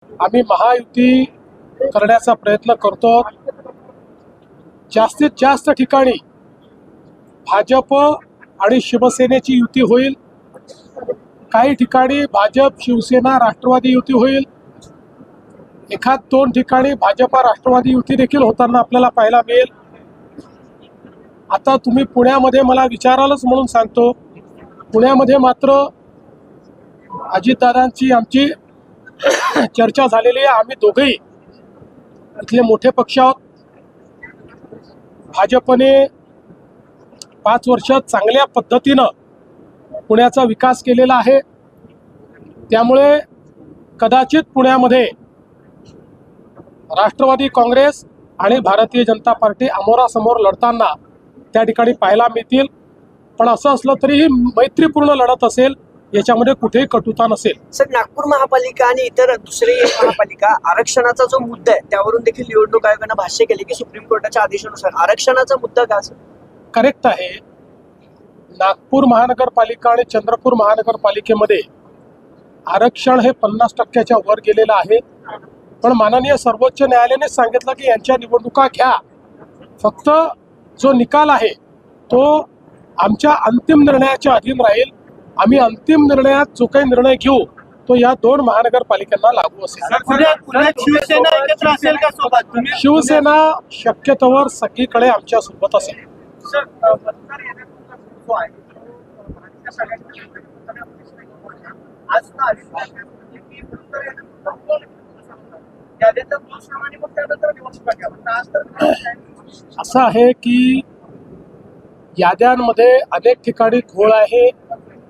आम्ही महायुती करण्याचा प्रयत्न करतो। जास्तीत जास्त ठिकाणी भाजप आणि शिवसेनेची युती होईल, काही ठिकाणी भाजप शिवसेना राष्ट्रवादी युती होईल, एखाद दोन ठिकाणी भाजपा राष्ट्रवादी युती देखील होताना आपल्याला पाहायला मिळेल। आता तुम्ही पुण्यामध्ये मला विचारालच म्हणून सांगतो, पुण्यामध्ये मात्र अजितदादांची आमची चर्चा झालेली आहे। आम्ही दोघेही इथले मोठे पक्ष आहोत। भाजपने 5 वर्षात चांगल्या पद्धतीनं पुण्याचा विकास केलेला आहे, त्यामुळे कदाचित पुण्यामध्ये राष्ट्रवादी काँग्रेस आणि भारतीय जनता पार्टी अमोरासमोर लढताना त्या ठिकाणी पाहायला मिळतील। पण असं असलं तरीही मैत्रीपूर्ण लढत असेल, याच्यामध्ये कुठेही कटुता नसेल। सर, नागपूर महापालिका आणि इतर दुसरी महापालिका आरक्षणाचा जो मुद्दा आहे त्यावरून देखील निवडणूक आयोगाने भाष्य केले की सुप्रीम कोर्टाच्या आदेशानुसार आरक्षणाचा मुद्दा का सर? करेक्ट आहे। नागपूर महानगरपालिका आणि चंद्रपूर महानगरपालिकेमध्ये आरक्षण हे 50% वर गेलेलं आहे, पण माननीय सर्वोच्च न्यायालयाने सांगितलं की यांच्या निवडणुका घ्या, फक्त जो निकाल आहे तो आमच्या अंतिम निर्णयाच्या अधीन राहील। आम्ही अंतिम निर्णयात जो काही निर्णय घेऊ तो या 2 महानगरपालिकांना लागू असेल। शिवसेना एकत्र असेल का सोबत? शिवसेना शक्यतोवर सगळीकडे आमच्या सोबत असेल। असं आहे की याद्यांमध्ये अनेक ठिकाणी घोळ आहे,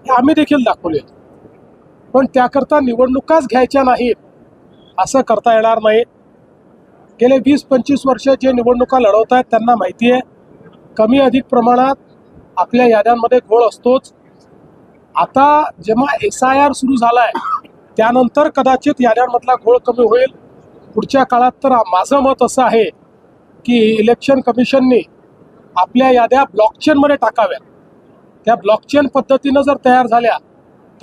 हे आम्ही देखील दाखवले, पण त्याकरता निवडणुकाच घ्यायच्या नाहीत असं करता येणार नाही। गेले 20-25 वर्ष जे निवडणुका लढवत आहेत त्यांना माहिती आहे, कमी अधिक प्रमाणात आपल्या याद्यांमध्ये घोळ असतोच। आता जेव्हा SIR सुरू झालाय त्यानंतर कदाचित याद्यांमधला घोळ कमी होईल पुढच्या काळात। तर माझं मत असं आहे की इलेक्शन कमिशनने आपल्या याद्या ब्लॉकचेनमध्ये टाकाव्यात। त्या ब्लॉकचेन पद्धतीनं जर तयार झाल्या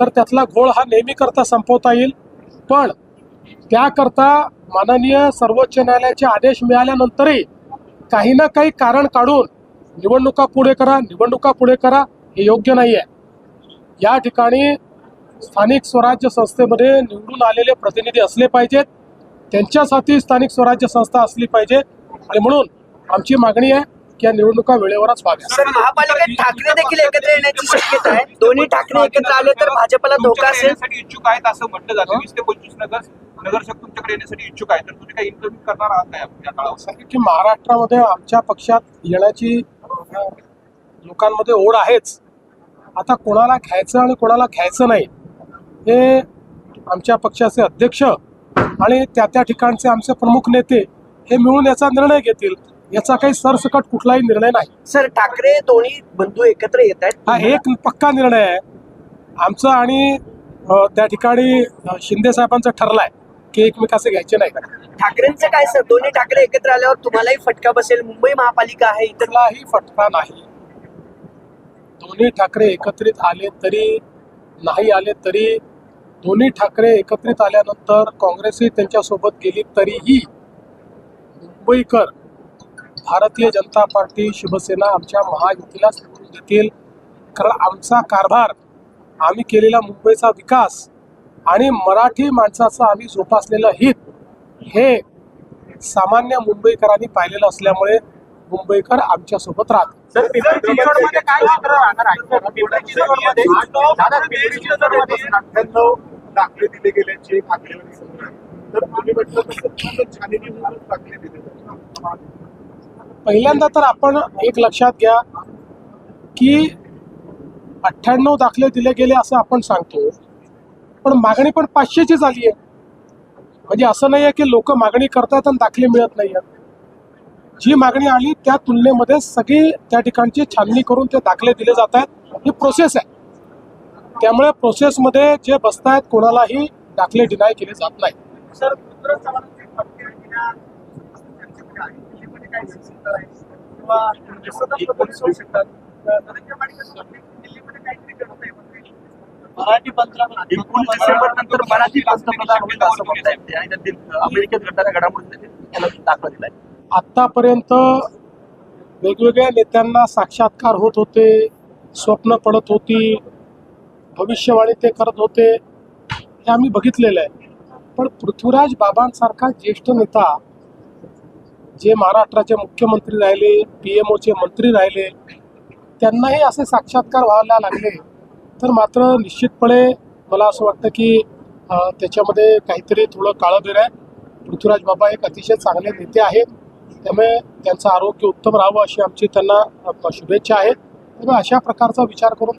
तर त्यातला घोळ हा नेहमी करता संपवता येईल, पण त्याकरता माननीय सर्वोच्च न्यायालयाचे आदेश मिळाल्यानंतरही काही ना काही कारण काढून निवडणुका पुढे करा हे योग्य नाही आहे। या ठिकाणी स्थानिक स्वराज्य संस्थेमध्ये निवडून आलेले प्रतिनिधी असले पाहिजेत, त्यांच्यासाठी स्थानिक स्वराज्य संस्था असली पाहिजे, आणि म्हणून आमची मागणी आहे की या निवडणुका वेळेवरच व्हाव्या। सर, महापालिकेत ठाकरे देखील एकत्र येण्याची शक्यता आहे। दोन्ही ठाकरे एकत्र आले तर भाजपला धोका असेल? इच्छुक आहेत असं म्हटलं जातं। 20 ते 25 नगरसेवक तुमच्याकडे येण्यासाठी इच्छुक आहेत, तर तुम्ही काही इंटरव्ह्यू करणार आहात काय या काळात? की महाराष्ट्रामध्ये आमच्या पक्षात येण्याची लोकांमध्ये ओढ आहेच। आता कोणाला घ्यायचं आणि कोणाला घ्यायचं नाही हे आमच्या पक्षाचे अध्यक्ष आणि त्या ठिकाणचे आमचे प्रमुख नेते हे मिळून याचा निर्णय घेतील। याचा काही सरसकट कुठलाही निर्णय नाही। सर, ठाकरे दोन्ही बंधू एकत्र येत आहेत, हा एक पक्का निर्णय आहे आमचा, आणि त्या ठिकाणी शिंदे साहेबांचं ठरलाय की एकमेकाचे घ्यायचे नाही। ठाकरेंचं काय सर? दोन्ही ठाकरे एकत्र आल्यावर तुम्हालाही फटका बसेल, मुंबई महापालिका आहे, इतर कुठलाही फटका नाही। दोन्ही ठाकरे एकत्रित आले तरी नाही आले तरी, दोन्ही ठाकरे एकत्रित आल्यानंतर काँग्रेसही त्यांच्यासोबत गेली तरीही मुंबईकर भारतीय जनता पार्टी शिवसेना आमच्या महायुतीलाच निवडून देतील। कारण आमचा कारभार, आम्ही केलेला मुंबईचा विकास आणि मराठी माणसाचं आम्ही जोपासलेलं हित हे सामान्य मुंबईकरांनी पाहिलेलं असल्यामुळे मुंबईकर आमच्यासोबत राहतात। दाखले दिले गेल्याची आकडेवारी समोर आहे, तर तुम्ही म्हटलं तसं छाननी म्हणून दाखले दिले जातात। पहिल्यांदा तर आपण एक लक्षात घ्या की 98 दाखले दिले गेले असं आपण सांगतो, पण मागणी पण 500ची झाली आहे। म्हणजे असं नाही आहे की लोक मागणी करतात आणि दाखले मिळत नाही आहेत। जी मागणी आली त्या तुलनेमध्ये सगळी त्या ठिकाणची छाननी करून ते दाखले दिले जात आहेत। ही प्रोसेस आहे, त्यामुळे प्रोसेसमध्ये जे बसतायत कोणालाही दाखले डिनाय केले जात नाही। सर, मराठी पंतप्रधान 19 डिसेंबर नंतर मराठी पंतप्रधान होईल असं म्हणतायत आणि त्यातील अमेरिकेत घडणाऱ्या घडामोडी त्याला दाखला दिलाय. आत्तापर्यंत वेगवेगळ्या नेत्यांना साक्षात्कार होत होते, स्वप्न पडत होती, भविष्यवाणी ते करत होते, हे आम्ही बघितलेलं आहे. पण पृथ्वीराज बाबांसारखा ज्येष्ठ नेता जे महाराष्ट्राचे मुख्यमंत्री राहिले, PMOचे मंत्री राहिले, त्यांनाही असे साक्षात्कार व्हायला लागले तर मात्र निश्चितपणे मला असं वाटतं की त्याच्यामध्ये काहीतरी थोडं काळबेर आहे. पृथ्वीराज बाबा एक अतिशय चांगले नेते आहेत, त्यामुळे त्यांचं आरोग्य उत्तम राहावं अशी आमची त्यांना शुभेच्छा आहेत. त्यामुळे अशा प्रकारचा विचार करून